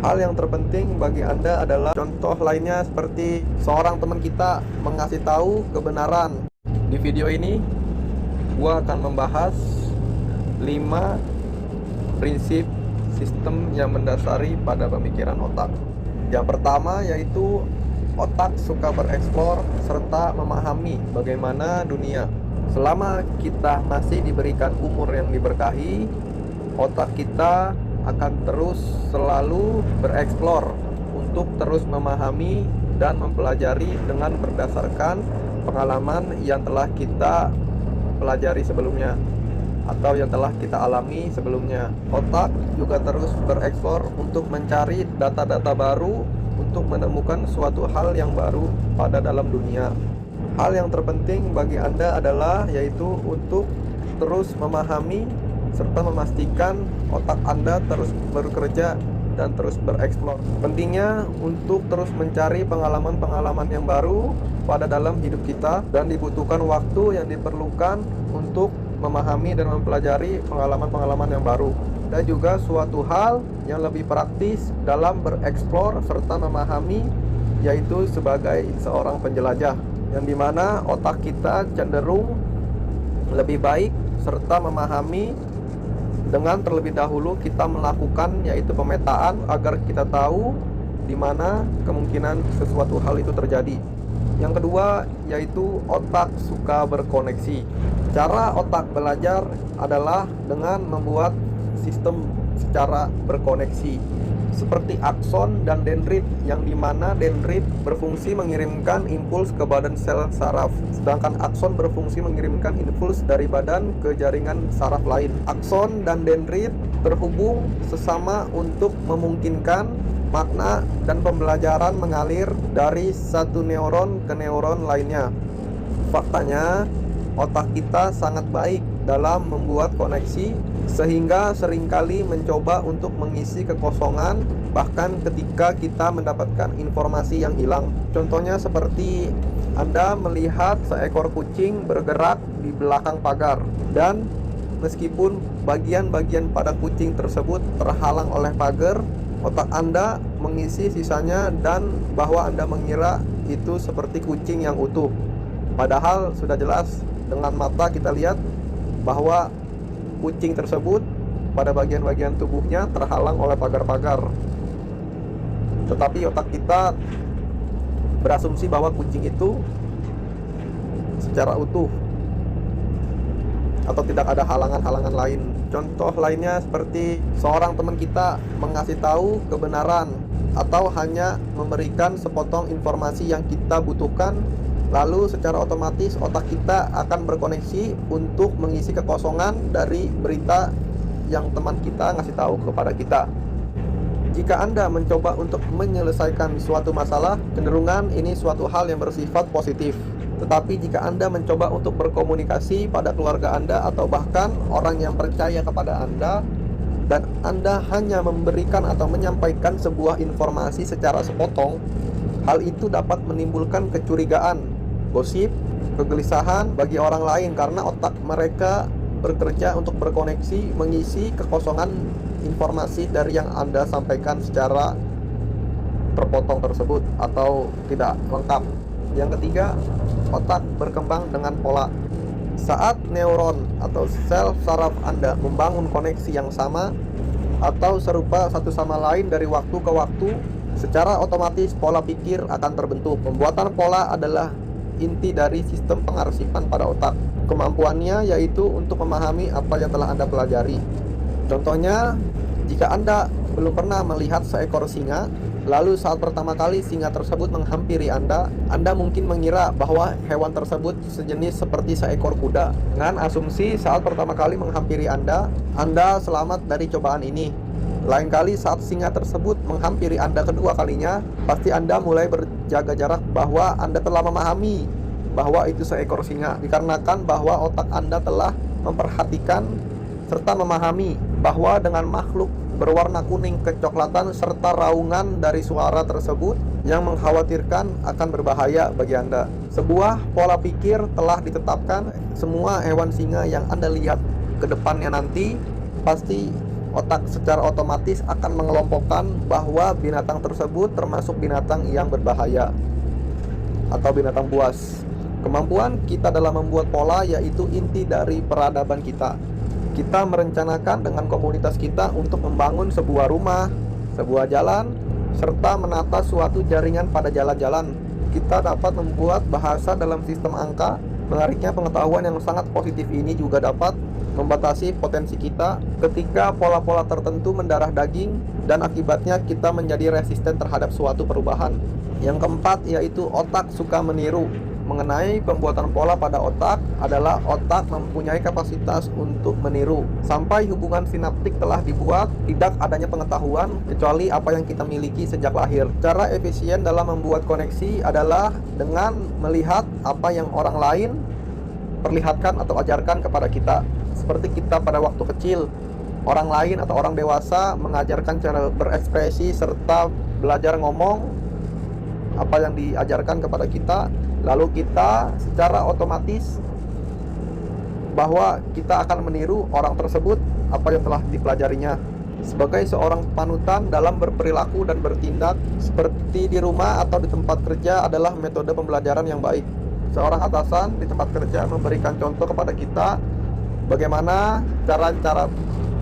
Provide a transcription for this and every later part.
Hal yang terpenting bagi Anda adalah contoh lainnya seperti seorang teman kita mengasih tahu kebenaran. Di video ini, gua akan membahas 5 prinsip sistem yang mendasari pada pemikiran otak. Yang pertama yaitu otak suka bereksplor serta memahami bagaimana dunia. Selama kita masih diberikan umur yang diberkahi, otak kita akan terus selalu bereksplor untuk terus memahami dan mempelajari dengan berdasarkan pengalaman yang telah kita pelajari sebelumnya atau yang telah kita alami sebelumnya. Otak juga terus bereksplor untuk mencari data-data baru untuk menemukan suatu hal yang baru pada dalam dunia. Hal yang terpenting bagi Anda adalah yaitu untuk terus memahami serta memastikan otak Anda terus bekerja dan terus bereksplor. Pentingnya untuk terus mencari pengalaman-pengalaman yang baru pada dalam hidup kita, dan dibutuhkan waktu yang diperlukan untuk memahami dan mempelajari pengalaman-pengalaman yang baru. Dan juga suatu hal yang lebih praktis dalam bereksplor serta memahami yaitu sebagai seorang penjelajah, yang dimana otak kita cenderung lebih baik serta memahami dengan terlebih dahulu kita melakukan yaitu pemetaan agar kita tahu di mana kemungkinan sesuatu hal itu terjadi. Yang kedua yaitu otak suka berkoneksi. Cara otak belajar adalah dengan membuat sistem secara berkoneksi seperti akson dan dendrit, yang dimana dendrit berfungsi mengirimkan impuls ke badan sel saraf, sedangkan akson berfungsi mengirimkan impuls dari badan ke jaringan saraf lain. Akson dan dendrit terhubung sesama untuk memungkinkan makna dan pembelajaran mengalir dari satu neuron ke neuron lainnya. Faktanya, otak kita sangat baik dalam membuat koneksi, sehingga seringkali mencoba untuk mengisi kekosongan bahkan ketika kita mendapatkan informasi yang hilang. Contohnya seperti Anda melihat seekor kucing bergerak di belakang pagar, dan meskipun bagian-bagian pada kucing tersebut terhalang oleh pagar, otak Anda mengisi sisanya dan bahwa Anda mengira itu seperti kucing yang utuh. Padahal sudah jelas dengan mata kita lihat bahwa kucing tersebut pada bagian-bagian tubuhnya terhalang oleh pagar-pagar. Tetapi otak kita berasumsi bahwa kucing itu secara utuh atau tidak ada halangan-halangan lain. Contoh lainnya seperti seorang teman kita mengasih tahu kebenaran atau hanya memberikan sepotong informasi yang kita butuhkan, lalu secara otomatis otak kita akan berkoneksi untuk mengisi kekosongan dari berita yang teman kita ngasih tahu kepada kita. Jika Anda mencoba untuk menyelesaikan suatu masalah, cenderungan ini suatu hal yang bersifat positif. Tetapi jika Anda mencoba untuk berkomunikasi pada keluarga Anda atau bahkan orang yang percaya kepada Anda, dan Anda hanya memberikan atau menyampaikan sebuah informasi secara sepotong, hal itu dapat menimbulkan kecurigaan, gosip, kegelisahan bagi orang lain karena otak mereka bekerja untuk berkoneksi mengisi kekosongan informasi dari yang Anda sampaikan secara terpotong tersebut atau tidak lengkap. Yang ketiga, otak berkembang dengan pola. Saat neuron atau sel saraf Anda membangun koneksi yang sama atau serupa satu sama lain dari waktu ke waktu, secara otomatis pola pikir akan terbentuk. Pembuatan pola adalah inti dari sistem pengarsipan pada otak. Kemampuannya yaitu untuk memahami apa yang telah Anda pelajari. Contohnya, jika Anda belum pernah melihat seekor singa, lalu saat pertama kali singa tersebut menghampiri Anda mungkin mengira bahwa hewan tersebut sejenis seperti seekor kuda. Dengan asumsi saat pertama kali menghampiri Anda selamat dari cobaan ini. Lain kali saat singa tersebut menghampiri Anda kedua kalinya, pasti Anda mulai berjaga jarak bahwa Anda telah memahami bahwa itu seekor singa, dikarenakan bahwa otak Anda telah memperhatikan serta memahami bahwa dengan makhluk berwarna kuning kecoklatan serta raungan dari suara tersebut yang mengkhawatirkan akan berbahaya bagi Anda. Sebuah pola pikir telah ditetapkan. Semua hewan singa yang Anda lihat ke depannya nanti pasti otak secara otomatis akan mengelompokkan bahwa binatang tersebut termasuk binatang yang berbahaya atau binatang buas. Kemampuan kita dalam membuat pola yaitu inti dari peradaban kita. Kita merencanakan dengan komunitas kita untuk membangun sebuah rumah, sebuah jalan, serta menata suatu jaringan pada jalan-jalan. Kita dapat membuat bahasa dalam sistem angka. Menariknya, pengetahuan yang sangat positif ini juga dapat membatasi potensi kita ketika pola-pola tertentu mendarah daging dan akibatnya kita menjadi resisten terhadap suatu perubahan. Yang keempat yaitu otak suka meniru. Mengenai pembuatan pola pada otak adalah otak mempunyai kapasitas untuk meniru. Sampai hubungan sinaptik telah dibuat, tidak adanya pengetahuan kecuali apa yang kita miliki sejak lahir. Cara efisien dalam membuat koneksi adalah dengan melihat apa yang orang lain perlihatkan atau ajarkan kepada kita. Seperti kita pada waktu kecil, orang lain atau orang dewasa mengajarkan cara berekspresi serta belajar ngomong apa yang diajarkan kepada kita. Lalu kita secara otomatis bahwa kita akan meniru orang tersebut apa yang telah dipelajarinya. Sebagai seorang panutan dalam berperilaku dan bertindak seperti di rumah atau di tempat kerja adalah metode pembelajaran yang baik. Seorang atasan di tempat kerja memberikan contoh kepada kita bagaimana cara-cara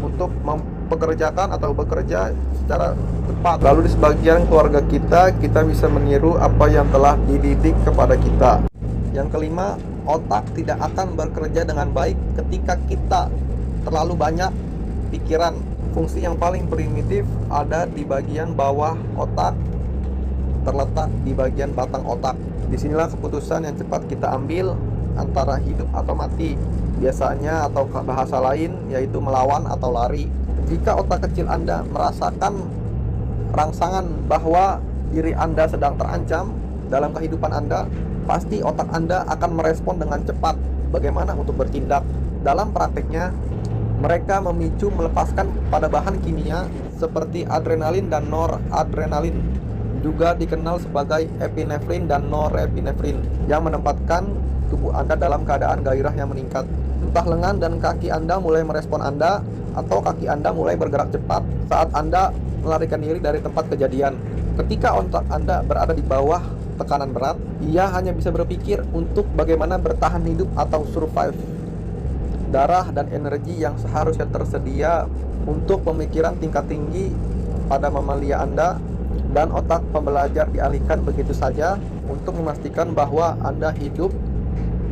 untuk mempekerjakan atau bekerja secara tepat. Lalu di sebagian keluarga kita bisa meniru apa yang telah dididik kepada kita. Yang kelima, otak tidak akan bekerja dengan baik ketika kita terlalu banyak pikiran. Fungsi yang paling primitif ada di bagian bawah otak, terletak di bagian batang otak. Disinilah keputusan yang cepat kita ambil antara hidup atau mati. Biasanya atau bahasa lain yaitu melawan atau lari. Jika otak kecil Anda merasakan rangsangan bahwa diri Anda sedang terancam dalam kehidupan Anda, pasti otak Anda akan merespon dengan cepat bagaimana untuk bertindak. Dalam prakteknya, mereka memicu melepaskan pada bahan kimia seperti adrenalin dan noradrenalin, juga dikenal sebagai epinefrin dan norepinefrin, yang menempatkan tubuh Anda dalam keadaan gairah yang meningkat. Entah lengan dan kaki Anda mulai merespon Anda, atau kaki Anda mulai bergerak cepat saat Anda melarikan diri dari tempat kejadian. Ketika otak Anda berada di bawah tekanan berat, ia hanya bisa berpikir untuk bagaimana bertahan hidup atau survive. Darah dan energi yang seharusnya tersedia untuk pemikiran tingkat tinggi pada mamalia Anda dan otak pembelajar dialihkan begitu saja untuk memastikan bahwa Anda hidup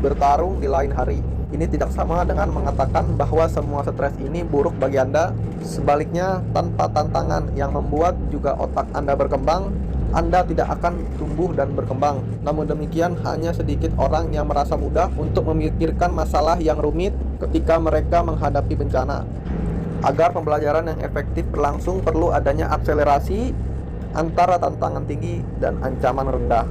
bertarung di lain hari. Ini tidak sama dengan mengatakan bahwa semua stres ini buruk bagi Anda. Sebaliknya, tanpa tantangan yang membuat juga otak Anda berkembang, Anda tidak akan tumbuh dan berkembang. Namun demikian, hanya sedikit orang yang merasa mudah untuk memikirkan masalah yang rumit ketika mereka menghadapi bencana. Agar pembelajaran yang efektif berlangsung, perlu adanya akselerasi antara tantangan tinggi dan ancaman rendah.